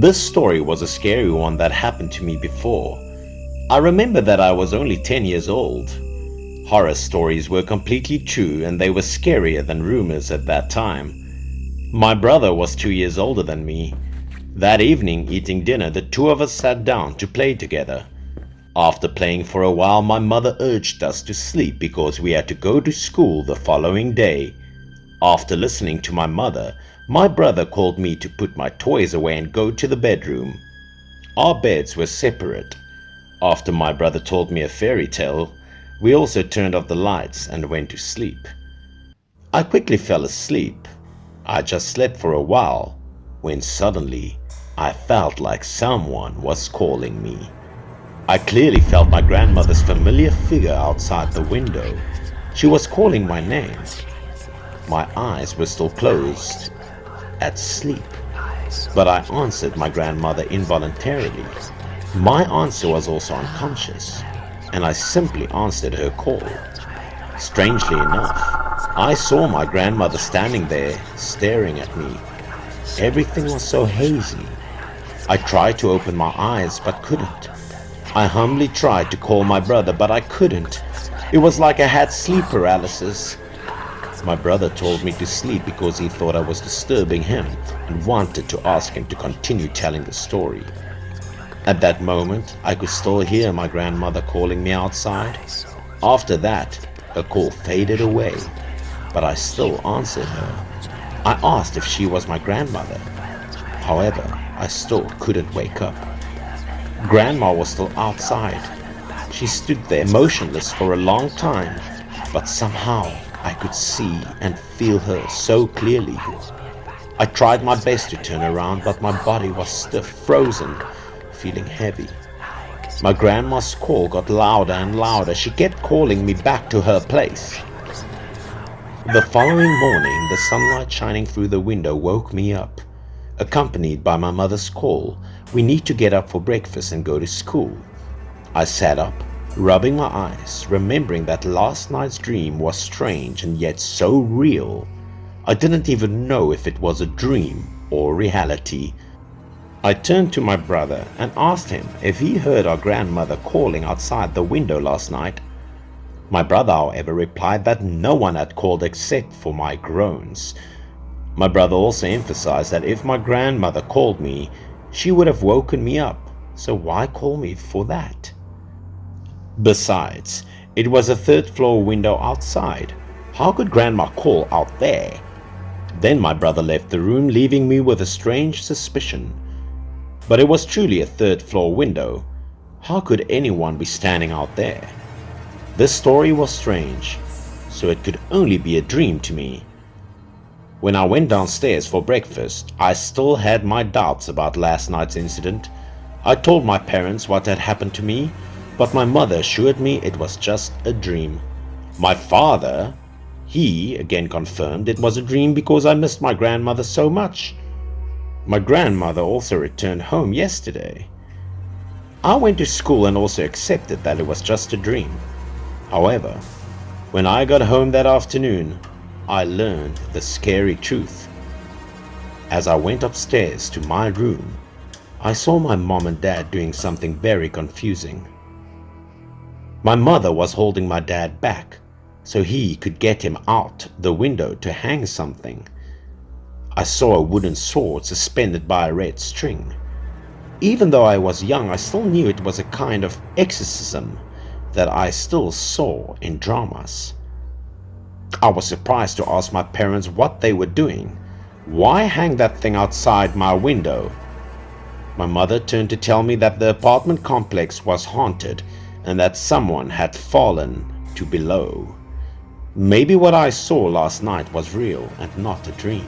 This story was a scary one that happened to me before. I remember that I was only 10 years old. Horror stories were completely true and they were scarier than rumors at that time. My brother was 2 years older than me. That evening, eating dinner, the two of us sat down to play together. After playing for a while, my mother urged us to sleep because we had to go to school the following day. After listening to my mother, my brother called me to put my toys away and go to the bedroom. Our beds were separate. After my brother told me a fairy tale, we also turned off the lights and went to sleep. I quickly fell asleep. I just slept for a while when suddenly I felt like someone was calling me. I clearly felt my grandmother's familiar figure outside the window. She was calling my name. My eyes were still closed, at sleep, but I answered my grandmother involuntarily. My answer was also unconscious, and I simply answered her call. Strangely enough, I saw my grandmother standing there, staring at me. Everything was so hazy. I tried to open my eyes, but couldn't. I humbly tried to call my brother, but I couldn't. It was like I had sleep paralysis. My brother told me to sleep because he thought I was disturbing him and wanted to ask him to continue telling the story. At that moment, I could still hear my grandmother calling me outside. After that, her call faded away, but I still answered her. I asked if she was my grandmother. However, I still couldn't wake up. Grandma was still outside. She stood there motionless for a long time, but somehow I could see and feel her so clearly. I tried my best to turn around, but my body was stiff, frozen, feeling heavy. My grandma's call got louder and louder. She kept calling me back to her place. The following morning, the sunlight shining through the window woke me up. Accompanied by my mother's call, we need to get up for breakfast and go to school. I sat up, rubbing my eyes, remembering that last night's dream was strange and yet so real. I didn't even know if it was a dream or reality. I turned to my brother and asked him if he heard our grandmother calling outside the window last night. My brother, however, replied that no one had called except for my groans. My brother also emphasized that if my grandmother called me, she would have woken me up, so why call me for that? Besides, it was a third-floor window outside. How could grandma call out there? Then my brother left the room, leaving me with a strange suspicion. But it was truly a third-floor window. How could anyone be standing out there? This story was strange, so it could only be a dream to me. When I went downstairs for breakfast, I still had my doubts about last night's incident. I told my parents what had happened to me, but my mother assured me it was just a dream. My father, he again confirmed it was a dream because I missed my grandmother so much. My grandmother also returned home yesterday. I went to school and also accepted that it was just a dream. However, when I got home that afternoon, I learned the scary truth. As I went upstairs to my room, I saw my mom and dad doing something very confusing. My mother was holding my dad back so he could get him out the window to hang something. I saw a wooden sword suspended by a red string. Even though I was young, I still knew it was a kind of exorcism that I still saw in dramas. I was surprised to ask my parents what they were doing. Why hang that thing outside my window? My mother turned to tell me that the apartment complex was haunted and that someone had fallen to below. Maybe what I saw last night was real and not a dream.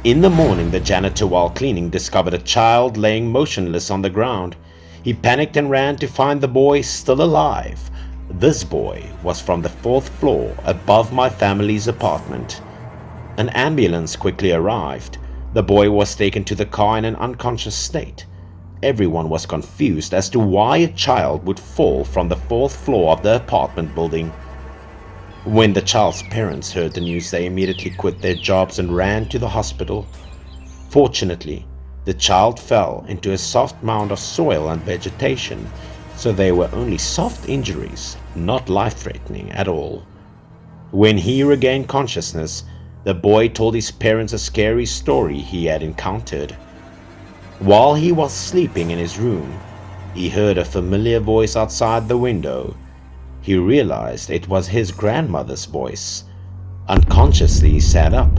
In the morning, the janitor, while cleaning, discovered a child laying motionless on the ground. He panicked and ran to find the boy still alive. This boy was from the 4th floor above my family's apartment. An ambulance quickly arrived. The boy was taken to the car in an unconscious state. Everyone was confused as to why a child would fall from the 4th floor of the apartment building. When the child's parents heard the news, they immediately quit their jobs and ran to the hospital. Fortunately, The child fell into a soft mound of soil and vegetation, so they were only soft injuries, not life-threatening at all. When he regained consciousness, the boy told his parents a scary story he had encountered. While he was sleeping in his room, he heard a familiar voice outside the window. He realized it was his grandmother's voice. Unconsciously, he sat up.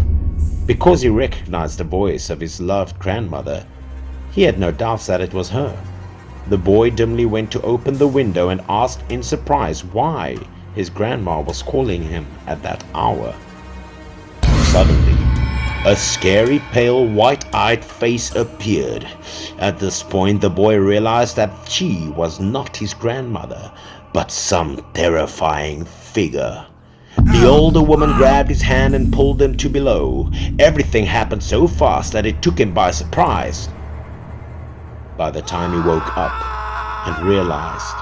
Because he recognized the voice of his loved grandmother, he had no doubts that it was her. The boy dimly went to open the window and asked in surprise why his grandma was calling him at that hour. Suddenly, a scary, pale, white-eyed face appeared. At this point, the boy realized that she was not his grandmother, but some terrifying figure. The older woman grabbed his hand and pulled him to below. Everything happened so fast that it took him by surprise. By the time he woke up and realized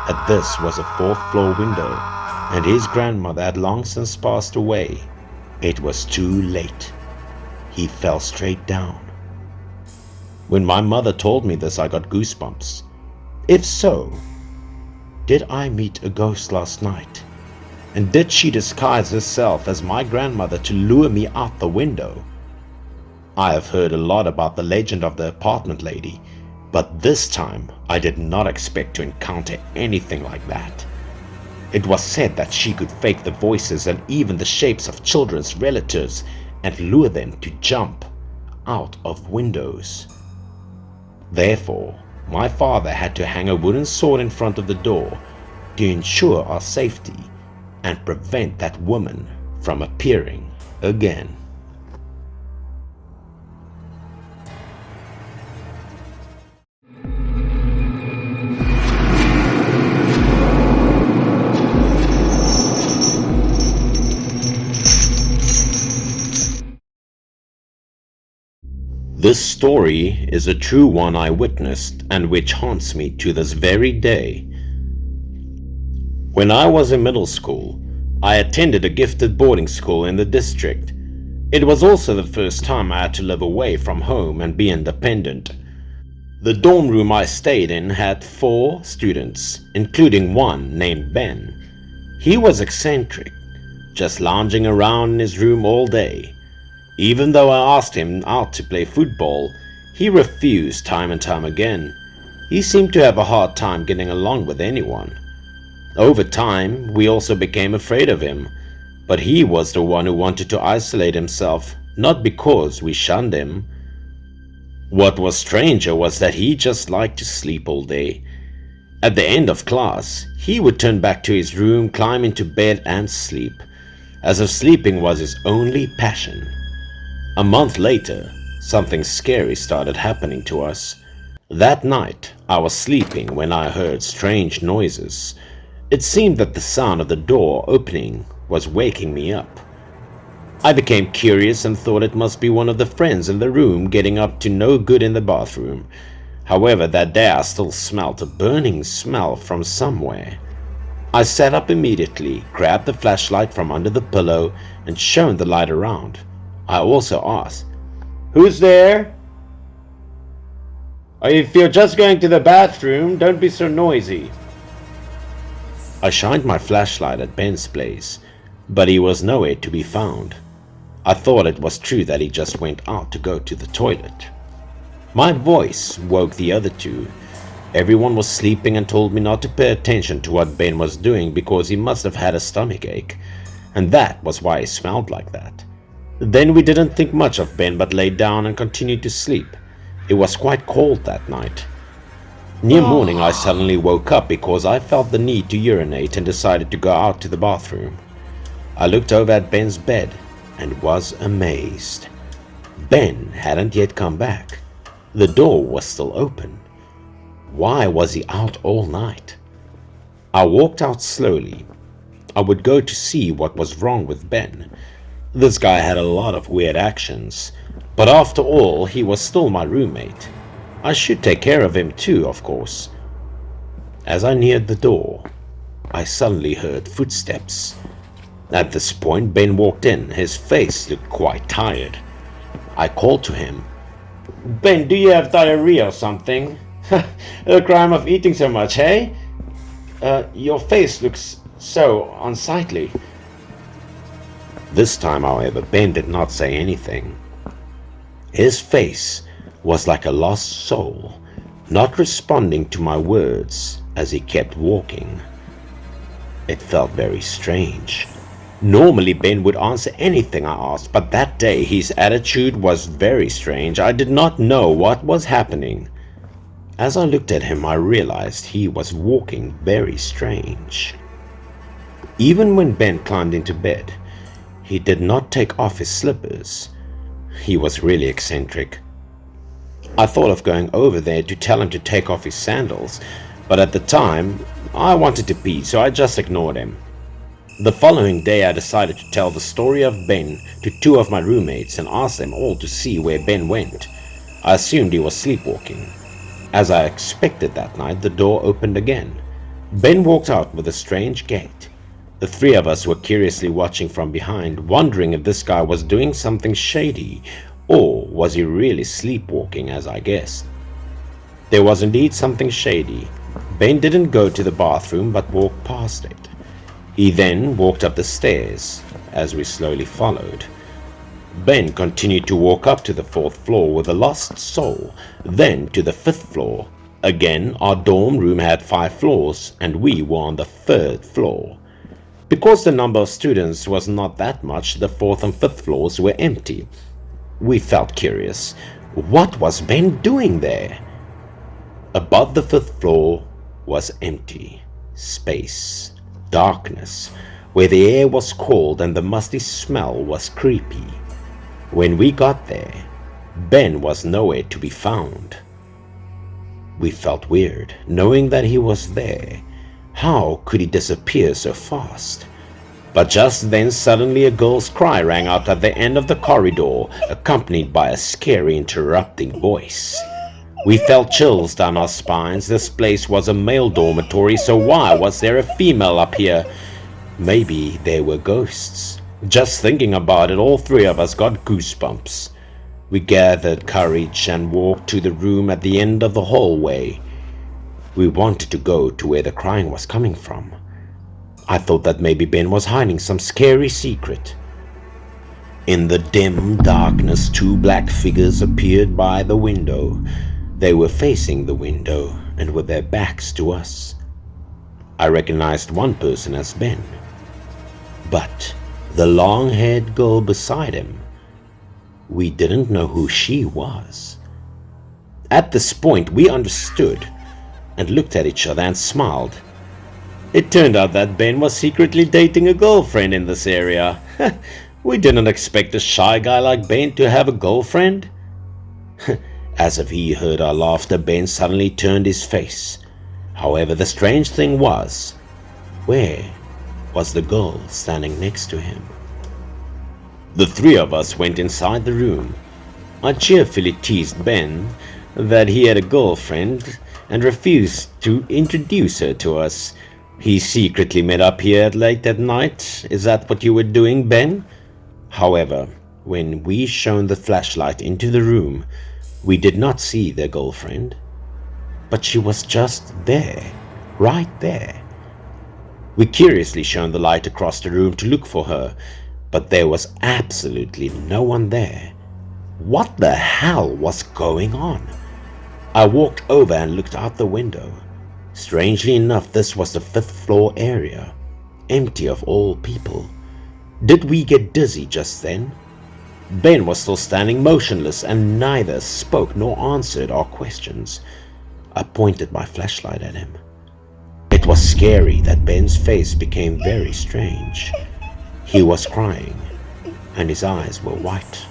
that this was a fourth-floor window and his grandmother had long since passed away, it was too late. He fell straight down. When my mother told me this, I got goosebumps. If so, did I meet a ghost last night? And did she disguise herself as my grandmother to lure me out the window? I have heard a lot about the legend of the apartment lady, but this time I did not expect to encounter anything like that. It was said that she could fake the voices and even the shapes of children's relatives and lure them to jump out of windows. Therefore, my father had to hang a wooden sword in front of the door to ensure our safety and prevent that woman from appearing again. This story is a true one I witnessed and which haunts me to this very day. When I was in middle school, I attended a gifted boarding school in the district. It was also the first time I had to live away from home and be independent. The dorm room I stayed in had 4 students, including one named Ben. He was eccentric, just lounging around in his room all day. Even though I asked him out to play football, he refused time and time again. He seemed to have a hard time getting along with anyone. Over time, we also became afraid of him, but he was the one who wanted to isolate himself, not because we shunned him. What was stranger was that he just liked to sleep all day. At the end of class, he would turn back to his room, climb into bed and sleep, as if sleeping was his only passion. A month later, something scary started happening to us. That night, I was sleeping when I heard strange noises. It seemed that the sound of the door opening was waking me up. I became curious and thought it must be one of the friends in the room getting up to no good in the bathroom. However, that day I still smelt a burning smell from somewhere. I sat up immediately, grabbed the flashlight from under the pillow, and shone the light around. I also asked, "Who's there? Or if you're just going to the bathroom, don't be so noisy." I shined my flashlight at Ben's place, but he was nowhere to be found. I thought it was true that he just went out to go to the toilet. My voice woke the other 2. Everyone was sleeping and told me not to pay attention to what Ben was doing because he must have had a stomachache, and that was why he smelled like that. Then we didn't think much of Ben but laid down and continued to sleep. It was quite cold that night. Near morning I suddenly woke up because I felt the need to urinate and decided to go out to the bathroom. I looked over at Ben's bed and was amazed. Ben hadn't yet come back. The door was still open. Why was he out all night? I walked out slowly. I would go to see what was wrong with Ben. This guy had a lot of weird actions, but after all, he was still my roommate. I should take care of him too, of course. As I neared the door, I suddenly heard footsteps. At this point, Ben walked in. His face looked quite tired. I called to him, Ben, do you have diarrhea or something? The crime of eating so much, hey? Your face looks so unsightly. This time, however, Ben did not say anything. His face was like a lost soul, not responding to my words as he kept walking. It felt very strange. Normally Ben would answer anything I asked, but that day his attitude was very strange. I did not know what was happening. As I looked at him, I realized he was walking very strange. Even when Ben climbed into bed, he did not take off his slippers. He was really eccentric. I thought of going over there to tell him to take off his sandals, but at the time, I wanted to pee, so I just ignored him. The following day, I decided to tell the story of Ben to two of my roommates and ask them all to see where Ben went. I assumed he was sleepwalking. As I expected that night, the door opened again. Ben walked out with a strange gait. The three of us were curiously watching from behind, wondering if this guy was doing something shady, or was he really sleepwalking as I guessed. There was indeed something shady. Ben didn't go to the bathroom but walked past it. He then walked up the stairs as we slowly followed. Ben continued to walk up to the 4th floor with a lost soul, then to the 5th floor. Again, our dorm room had 5 floors and we were on the 3rd floor. Because the number of students was not that much, the 4th and 5th floors were empty. We felt curious. What was Ben doing there? Above the 5th floor was empty space, darkness, where the air was cold and the musty smell was creepy. When we got there, Ben was nowhere to be found. We felt weird, knowing that he was there. How could he disappear so fast? But just then suddenly a girl's cry rang out at the end of the corridor, accompanied by a scary interrupting voice. We felt chills down our spines. This place was a male dormitory, so why was there a female up here? Maybe they were ghosts. Just thinking about it, all three of us got goosebumps. We gathered courage and walked to the room at the end of the hallway. We wanted to go to where the crying was coming from. I thought that maybe Ben was hiding some scary secret. In the dim darkness, 2 black figures appeared by the window. They were facing the window and with their backs to us. I recognized one person as Ben, but the long-haired girl beside him, we didn't know who she was. At this point, we understood and looked at each other and smiled. It turned out that Ben was secretly dating a girlfriend in this area. We didn't expect a shy guy like Ben to have a girlfriend. As if he heard our laughter, Ben suddenly turned his face. However, the strange thing was, where was the girl standing next to him? The three of us went inside the room. I cheerfully teased Ben that he had a girlfriend and refused to introduce her to us. He secretly met up here late at night. Is that what you were doing, Ben? However, when we shone the flashlight into the room, we did not see their girlfriend, but she was just there, right there. We curiously shone the light across the room to look for her, but there was absolutely no one there. What the hell was going on? I walked over and looked out the window. Strangely enough, this was the 5th floor area, empty of all people. Did we get dizzy just then? Ben was still standing motionless and neither spoke nor answered our questions. I pointed my flashlight at him. It was scary that Ben's face became very strange. He was crying and his eyes were white.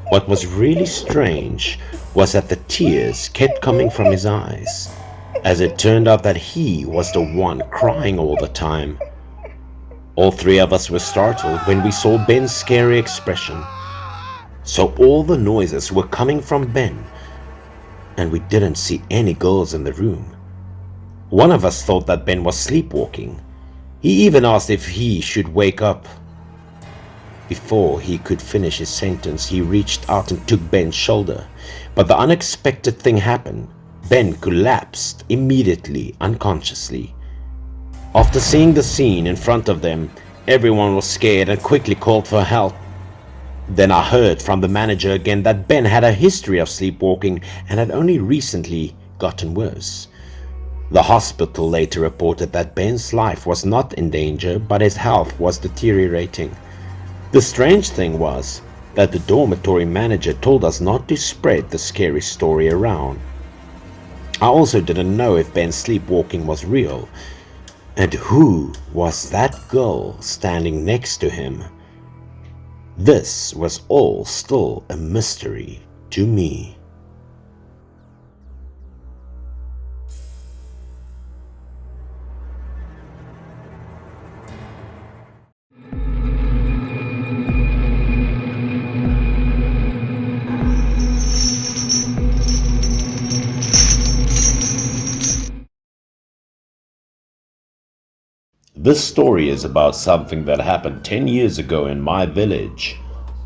What was really strange was that the tears kept coming from his eyes, as it turned out that he was the one crying all the time. All three of us were startled when we saw Ben's scary expression. So all the noises were coming from Ben, and we didn't see any girls in the room. One of us thought that Ben was sleepwalking. He even asked if he should wake up. Before he could finish his sentence, he reached out and took Ben's shoulder. But the unexpected thing happened. Ben collapsed immediately, unconsciously. After seeing the scene in front of them, everyone was scared and quickly called for help. Then I heard from the manager again that Ben had a history of sleepwalking and had only recently gotten worse. The hospital later reported that Ben's life was not in danger, but his health was deteriorating. The strange thing was that the dormitory manager told us not to spread the scary story around. I also didn't know if Ben's sleepwalking was real. And who was that girl standing next to him? This was all still a mystery to me. This story is about something that happened 10 years ago in my village.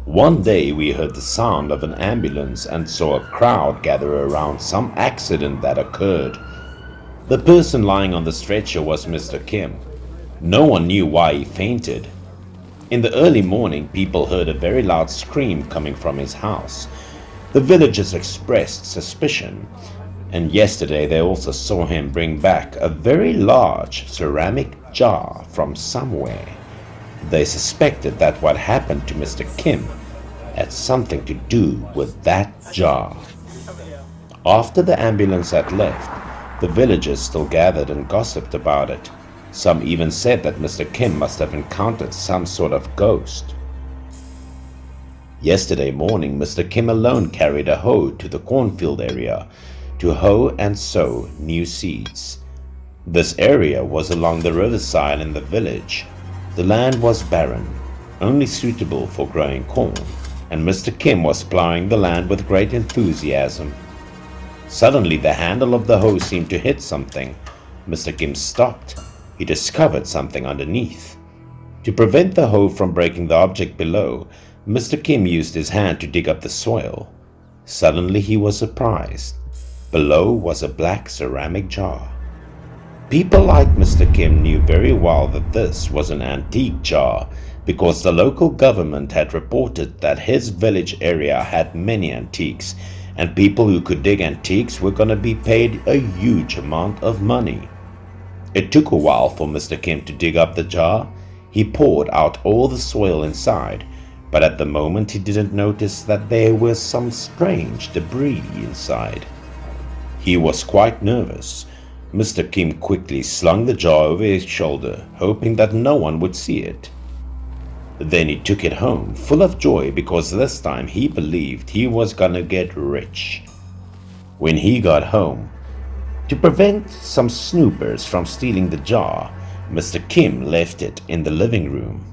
One day we heard the sound of an ambulance and saw a crowd gather around some accident that occurred. The person lying on the stretcher was Mr. Kim. No one knew why he fainted. In the early morning, people heard a very loud scream coming from his house. The villagers expressed suspicion, and yesterday they also saw him bring back a very large ceramic jar from somewhere. They suspected that what happened to Mr. Kim had something to do with that jar. After the ambulance had left, the villagers still gathered and gossiped about it. Some even said that Mr. Kim must have encountered some sort of ghost. Yesterday morning, Mr. Kim alone carried a hoe to the cornfield area to hoe and sow new seeds. This area was along the riverside in the village. The land was barren, only suitable for growing corn, and Mr. Kim was plowing the land with great enthusiasm. Suddenly the handle of the hoe seemed to hit something. Mr. Kim stopped. He discovered something underneath. To prevent the hoe from breaking the object below, Mr. Kim used his hand to dig up the soil. Suddenly he was surprised. Below was a black ceramic jar. People like Mr. Kim knew very well that this was an antique jar because the local government had reported that his village area had many antiques, and people who could dig antiques were going to be paid a huge amount of money. It took a while for Mr. Kim to dig up the jar. He poured out all the soil inside, but at the moment he didn't notice that there was some strange debris inside. He was quite nervous. Mr. Kim quickly slung the jar over his shoulder, hoping that no one would see it. Then he took it home, full of joy because this time he believed he was gonna get rich. When he got home, to prevent some snoopers from stealing the jar, Mr. Kim left it in the living room.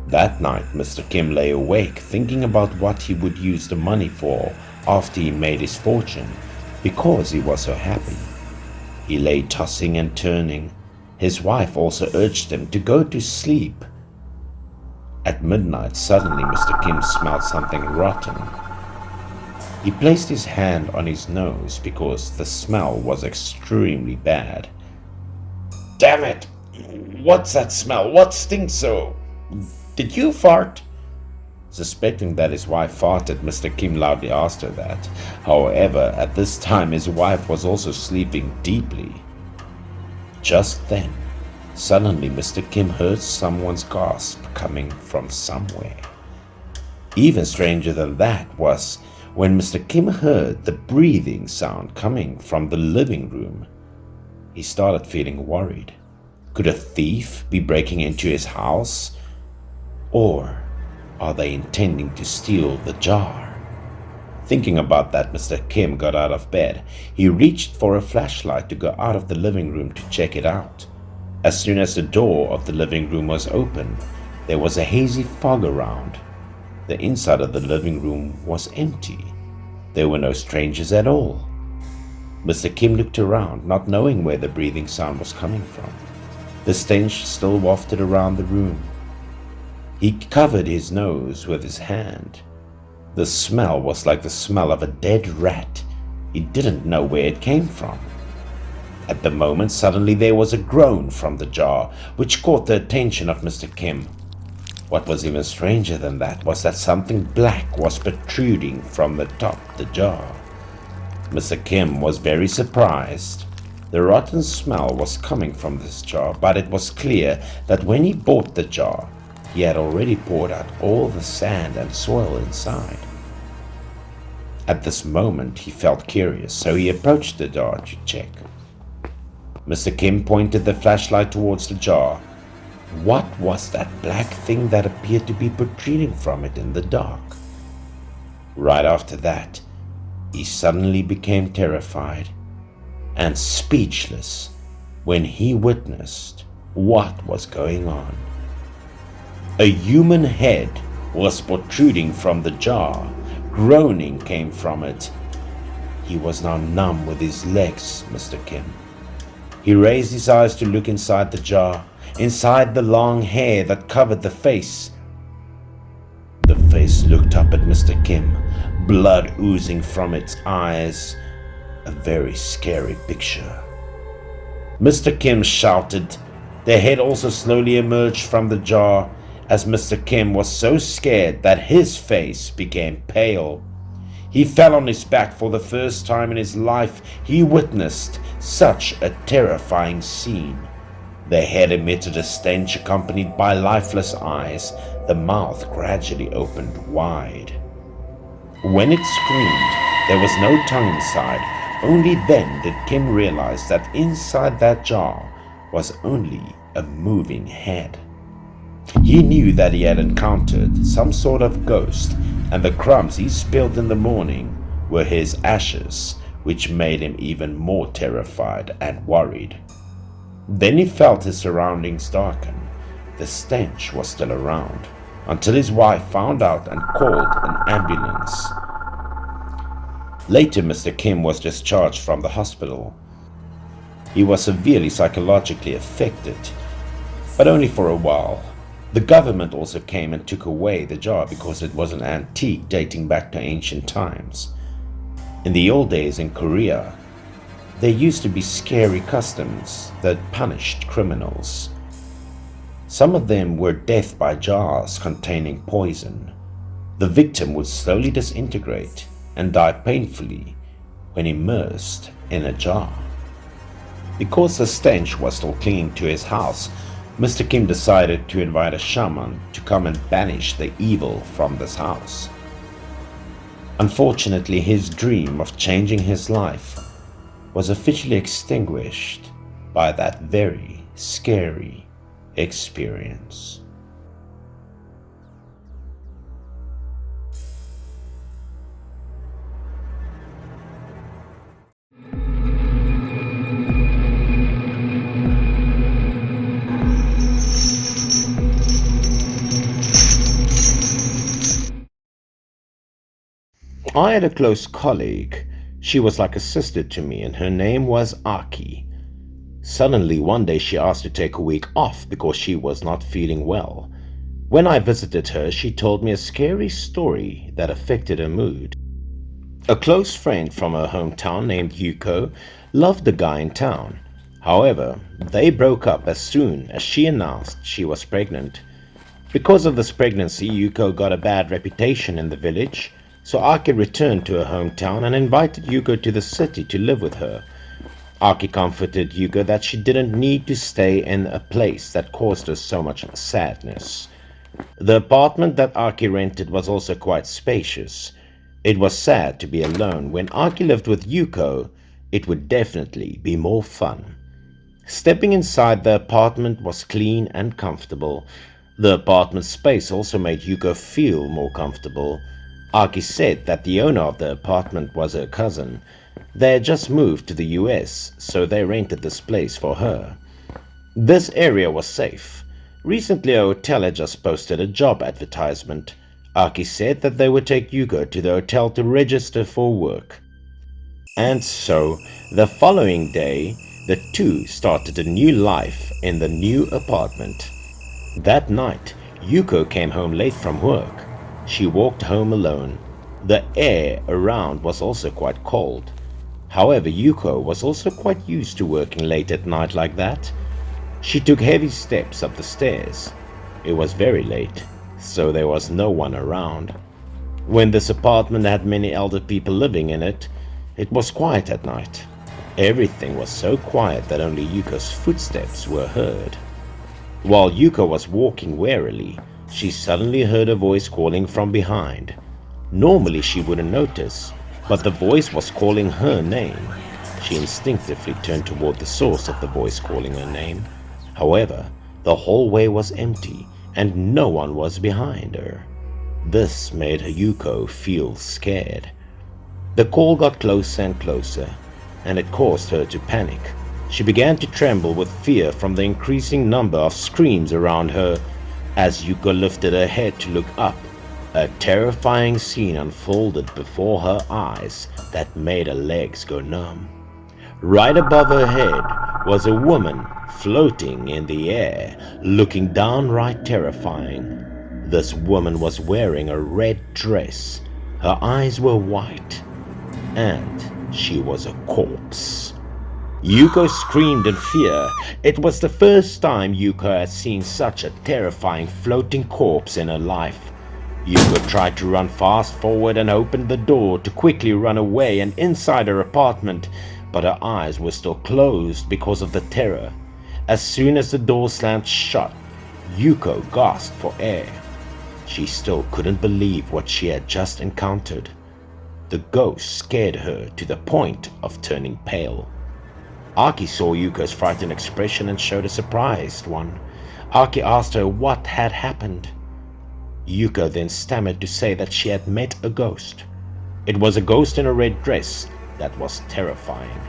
That night, Mr. Kim lay awake thinking about what he would use the money for after he made his fortune, because he was so happy. He lay tossing and turning. His wife also urged him to go to sleep. At midnight, suddenly Mr. Kim smelled something rotten. He placed his hand on his nose because the smell was extremely bad. "Damn it! What's that smell? What stinks so? Did you fart?" Suspecting that his wife farted, Mr. Kim loudly asked her that. However, at this time his wife was also sleeping deeply. Just then, suddenly Mr. Kim heard someone's gasp coming from somewhere. Even stranger than that was when Mr. Kim heard the breathing sound coming from the living room. He started feeling worried. Could a thief be breaking into his house? Or are they intending to steal the jar? Thinking about that, Mr. Kim got out of bed. He reached for a flashlight to go out of the living room to check it out. As soon as the door of the living room was open, there was a hazy fog around. The inside of the living room was empty. There were no strangers at all. Mr. Kim looked around, not knowing where the breathing sound was coming from. The stench still wafted around the room. He covered his nose with his hand. The smell was like the smell of a dead rat. He didn't know where it came from. At the moment, suddenly there was a groan from the jar, which caught the attention of Mr. Kim. What was even stranger than that was that something black was protruding from the top of the jar. Mr. Kim was very surprised. The rotten smell was coming from this jar, but it was clear that when he bought the jar, he had already poured out all the sand and soil inside. At this moment, he felt curious, so he approached the jar to check. Mr. Kim pointed the flashlight towards the jar. What was that black thing that appeared to be protruding from it in the dark? Right after that, he suddenly became terrified and speechless when he witnessed what was going on. A human head was protruding from the jar. Groaning came from it. He was now numb with his legs, Mr. Kim. He raised his eyes to look inside the jar, inside the long hair that covered the face. The face looked up at Mr. Kim, blood oozing from its eyes. A very scary picture. Mr. Kim shouted. The head also slowly emerged from the jar as Mr. Kim was so scared that his face became pale. He fell on his back for the first time in his life. He witnessed such a terrifying scene. The head emitted a stench accompanied by lifeless eyes. The mouth gradually opened wide. When it screamed, there was no tongue inside. Only then did Kim realize that inside that jar was only a moving head. He knew that he had encountered some sort of ghost, and the crumbs he spilled in the morning were his ashes, which made him even more terrified and worried. Then he felt his surroundings darken. The stench was still around, until his wife found out and called an ambulance. Later, Mr. Kim was discharged from the hospital. He was severely psychologically affected, but only for a while. The government also came and took away the jar because it was an antique dating back to ancient times. In the old days in Korea, there used to be scary customs that punished criminals. Some of them were death by jars containing poison. The victim would slowly disintegrate and die painfully when immersed in a jar. Because the stench was still clinging to his house, Mr. Kim decided to invite a shaman to come and banish the evil from this house. Unfortunately, his dream of changing his life was officially extinguished by that very scary experience. I had a close colleague. She was like a sister to me, and her name was Aki. Suddenly, one day she asked to take a week off because she was not feeling well. When I visited her, she told me a scary story that affected her mood. A close friend from her hometown named Yuko loved the guy in town. However, they broke up as soon as she announced she was pregnant. Because of this pregnancy, Yuko got a bad reputation in the village. So Aki returned to her hometown and invited Yuko to the city to live with her. Aki comforted Yuko that she didn't need to stay in a place that caused her so much sadness. The apartment that Aki rented was also quite spacious. It was sad to be alone. When Aki lived with Yuko, it would definitely be more fun. Stepping inside the apartment was clean and comfortable. The apartment space also made Yuko feel more comfortable. Aki said that the owner of the apartment was her cousin. They had just moved to the US, so they rented this place for her. This area was safe. Recently, a hotel had just posted a job advertisement. Aki said that they would take Yuko to the hotel to register for work. And so, the following day, the two started a new life in the new apartment. That night, Yuko came home late from work. She walked home alone. The air around was also quite cold. However, Yuko was also quite used to working late at night like that. She took heavy steps up the stairs. It was very late, so there was no one around. When this apartment had many elder people living in it, it was quiet at night. Everything was so quiet that only Yuko's footsteps were heard. While Yuko was walking warily, she suddenly heard a voice calling from behind. Normally she wouldn't notice, but the voice was calling her name. She instinctively turned toward the source of the voice calling her name. However, the hallway was empty and no one was behind her. This made Yuko feel scared. The call got closer and closer, and it caused her to panic. She began to tremble with fear from the increasing number of screams around her. As Yuko lifted her head to look up, a terrifying scene unfolded before her eyes that made her legs go numb. Right above her head was a woman floating in the air, looking downright terrifying. This woman was wearing a red dress. Her eyes were white, and she was a corpse. Yuko screamed in fear. It was the first time Yuko had seen such a terrifying floating corpse in her life. Yuko tried to run fast forward and opened the door to quickly run away and inside her apartment, but her eyes were still closed because of the terror. As soon as the door slammed shut, Yuko gasped for air. She still couldn't believe what she had just encountered. The ghost scared her to the point of turning pale. Aki saw Yuko's frightened expression and showed a surprised one. Aki asked her what had happened. Yuko then stammered to say that she had met a ghost. It was a ghost in a red dress that was terrifying.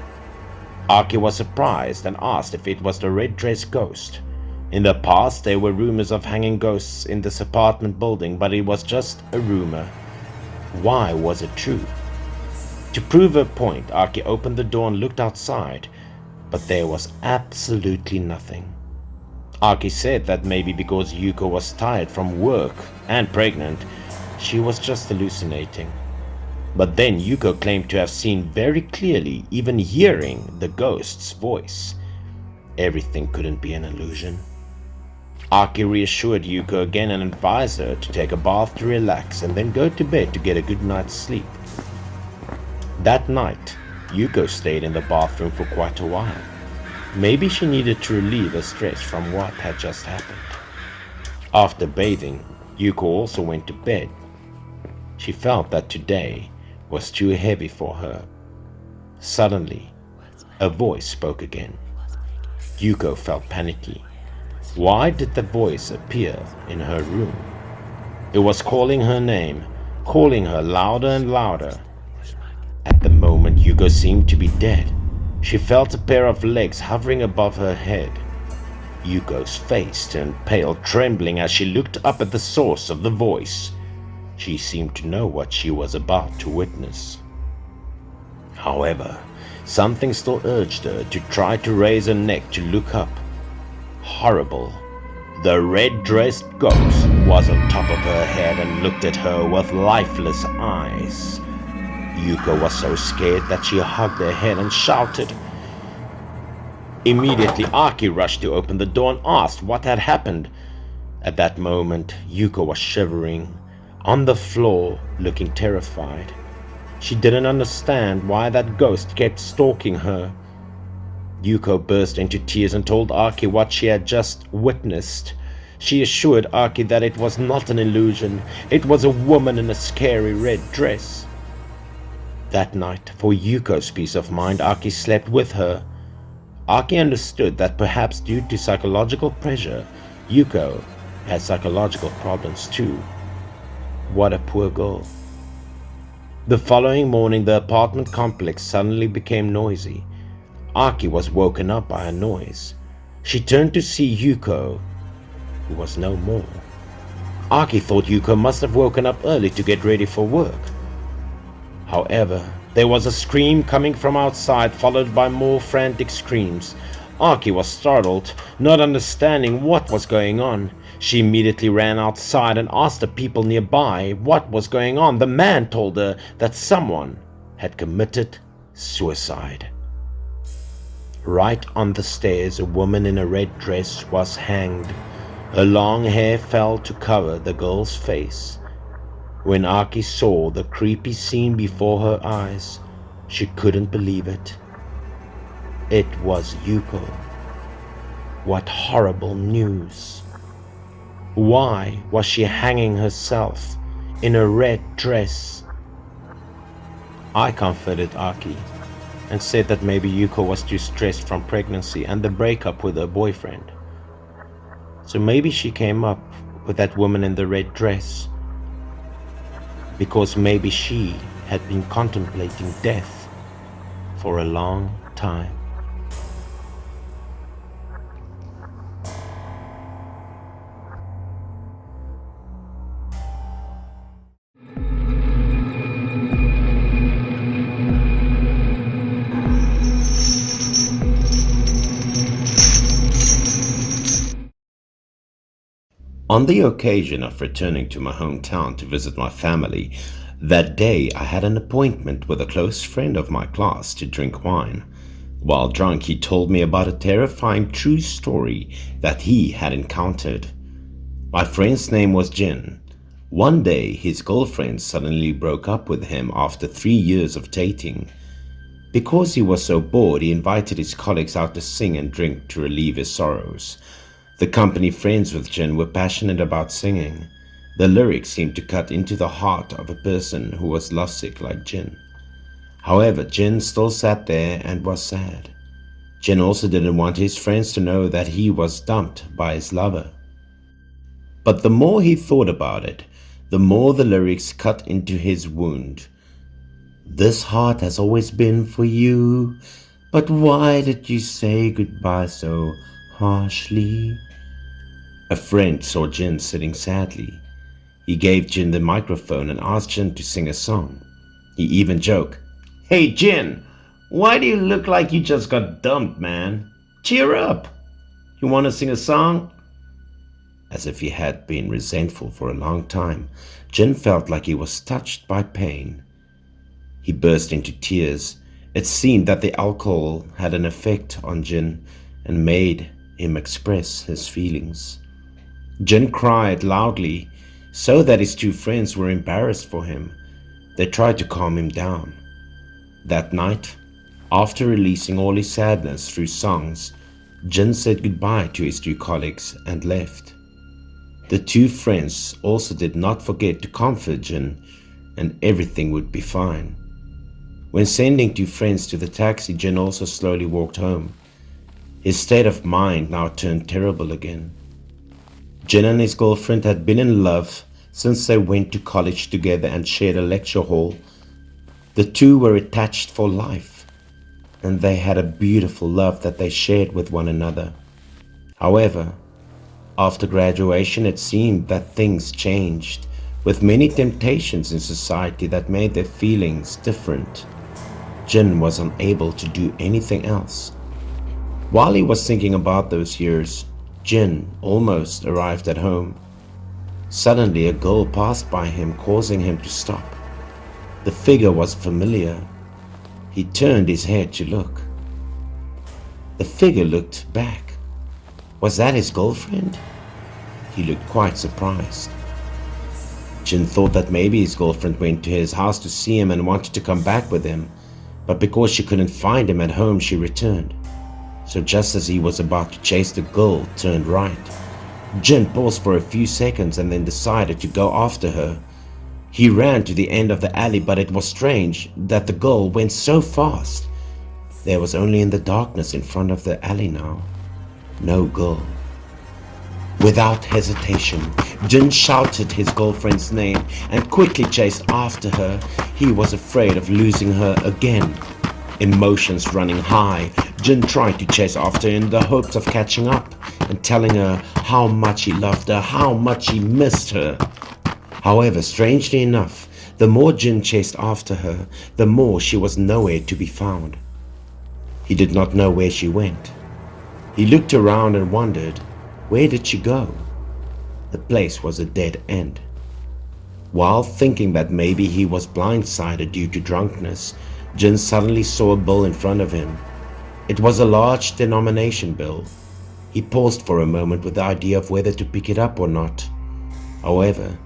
Aki was surprised and asked if it was the red dress ghost. In the past there were rumors of hanging ghosts in this apartment building, but it was just a rumor. Why was it true? To prove her point, Aki opened the door and looked outside, but there was absolutely nothing. Aki said that maybe because Yuko was tired from work and pregnant, she was just hallucinating. But then Yuko claimed to have seen very clearly, even hearing the ghost's voice. Everything couldn't be an illusion. Aki reassured Yuko again and advised her to take a bath to relax and then go to bed to get a good night's sleep. That night, Yuko stayed in the bathroom for quite a while. Maybe she needed to relieve her stress from what had just happened. After bathing, Yuko also went to bed. She felt that today was too heavy for her. Suddenly, a voice spoke again. Yuko felt panicky. Why did the voice appear in her room? It was calling her name, calling her louder and louder. At the moment, Yuko seemed to be dead. She felt a pair of legs hovering above her head. Yuko's face turned pale, trembling as she looked up at the source of the voice. She seemed to know what she was about to witness. However, something still urged her to try to raise her neck to look up. Horrible. The red-dressed ghost was on top of her head and looked at her with lifeless eyes. Yuko was so scared that she hugged her head and shouted. Immediately, Aki rushed to open the door and asked what had happened. At that moment, Yuko was shivering, on the floor, looking terrified. She didn't understand why that ghost kept stalking her. Yuko burst into tears and told Aki what she had just witnessed. She assured Aki that it was not an illusion. It was a woman in a scary red dress. That night, for Yuko's peace of mind, Aki slept with her. Aki understood that perhaps due to psychological pressure, Yuko had psychological problems too. What a poor girl. The following morning, the apartment complex suddenly became noisy. Aki was woken up by a noise. She turned to see Yuko, who was no more. Aki thought Yuko must have woken up early to get ready for work. However, there was a scream coming from outside, followed by more frantic screams. Aki was startled, not understanding what was going on. She immediately ran outside and asked the people nearby what was going on. The man told her that someone had committed suicide. Right on the stairs, a woman in a red dress was hanged. Her long hair fell to cover the girl's face. When Aki saw the creepy scene before her eyes, she couldn't believe it. It was Yuko. What horrible news! Why was she hanging herself in a red dress? I comforted Aki and said that maybe Yuko was too stressed from pregnancy and the breakup with her boyfriend. So maybe she came up with that woman in the red dress because maybe she had been contemplating death for a long time. On the occasion of returning to my hometown to visit my family, that day I had an appointment with a close friend of my class to drink wine. While drunk, he told me about a terrifying true story that he had encountered. My friend's name was Jin. One day, his girlfriend suddenly broke up with him after 3 years of dating. Because he was so bored, he invited his colleagues out to sing and drink to relieve his sorrows. The company friends with Jin were passionate about singing. The lyrics seemed to cut into the heart of a person who was lovesick like Jin. However, Jin still sat there and was sad. Jin also didn't want his friends to know that he was dumped by his lover. But the more he thought about it, the more the lyrics cut into his wound. This heart has always been for you, but why did you say goodbye so harshly? A friend saw Jin sitting sadly. He gave Jin the microphone and asked Jin to sing a song. He even joked, "Hey Jin, why do you look like you just got dumped, man? Cheer up! You want to sing a song?" As if he had been resentful for a long time, Jin felt like he was touched by pain. He burst into tears. It seemed that the alcohol had an effect on Jin and made him express his feelings. Jin cried loudly so that his two friends were embarrassed for him. They tried to calm him down. That night, after releasing all his sadness through songs, Jin said goodbye to his two colleagues and left. The two friends also did not forget to comfort Jin, and everything would be fine. When sending two friends to the taxi, Jin also slowly walked home. His state of mind now turned terrible again. Jin and his girlfriend had been in love since they went to college together and shared a lecture hall. The two were attached for life, and they had a beautiful love that they shared with one another. However, after graduation, it seemed that things changed, with many temptations in society that made their feelings different. Jin was unable to do anything else. While he was thinking about those years, Jin almost arrived at home. Suddenly, a girl passed by him, causing him to stop. The figure was familiar. He turned his head to look. The figure looked back. Was that his girlfriend? He looked quite surprised. Jin thought that maybe his girlfriend went to his house to see him and wanted to come back with him, but because she couldn't find him at home, she returned. So just as he was about to chase the girl, turned right. Jin paused for a few seconds and then decided to go after her. He ran to the end of the alley, but it was strange that the girl went so fast. There was only in the darkness in front of the alley now. No girl. Without hesitation, Jin shouted his girlfriend's name and quickly chased after her. He was afraid of losing her again. Emotions running high, Jin tried to chase after her in the hopes of catching up and telling her how much he loved her, how much he missed her. However, strangely enough, the more Jin chased after her, the more she was nowhere to be found. He did not know where she went. He looked around and wondered, where did she go? The place was a dead end. While thinking that maybe he was blindsided due to drunkenness, Jin suddenly saw a bill in front of him. It was a large denomination bill. He paused for a moment with the idea of whether to pick it up or not. However,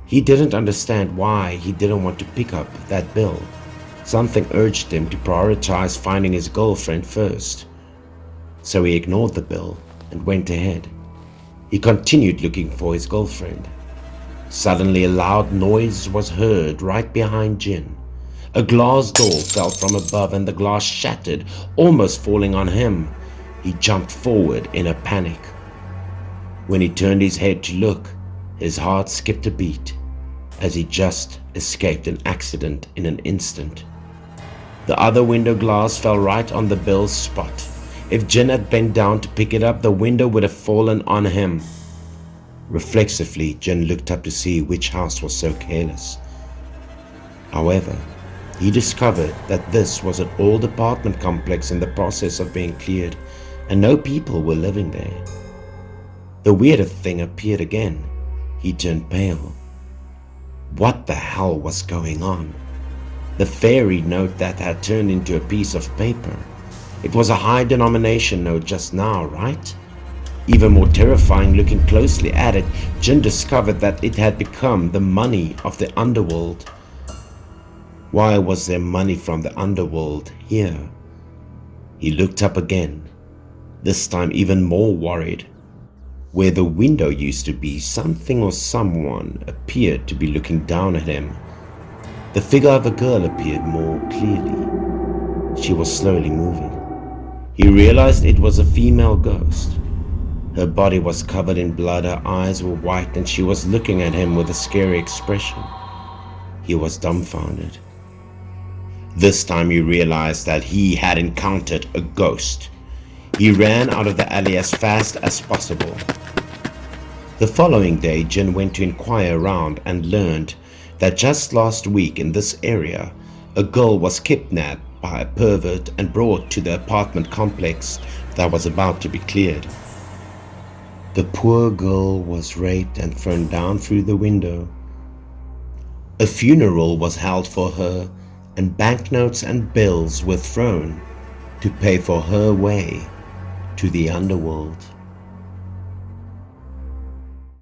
he didn't understand why he didn't want to pick up that bill. Something urged him to prioritize finding his girlfriend first. So he ignored the bill and went ahead. He continued looking for his girlfriend. Suddenly a loud noise was heard right behind Jin. A glass door fell from above and the glass shattered, almost falling on him. He jumped forward in a panic. When he turned his head to look, his heart skipped a beat, as he just escaped an accident in an instant. The other window glass fell right on the bill's spot. If Jin had bent down to pick it up, the window would have fallen on him. Reflexively, Jin looked up to see which house was so careless. However, he discovered that this was an old apartment complex in the process of being cleared, and no people were living there. The weirder thing appeared again. He turned pale. What the hell was going on? The fairy note that had turned into a piece of paper. It was a high denomination note just now, right? Even more terrifying, looking closely at it, Jin discovered that it had become the money of the underworld. Why was there money from the underworld here? He looked up again, this time even more worried. Where the window used to be, something or someone appeared to be looking down at him. The figure of a girl appeared more clearly. She was slowly moving. He realized it was a female ghost. Her body was covered in blood, her eyes were white, and she was looking at him with a scary expression. He was dumbfounded. This time he realized that he had encountered a ghost. He ran out of the alley as fast as possible. The following day, Jin went to inquire around and learned that just last week in this area, a girl was kidnapped by a pervert and brought to the apartment complex that was about to be cleared. The poor girl was raped and thrown down through the window. A funeral was held for her, and banknotes and bills were thrown to pay for her way to the underworld.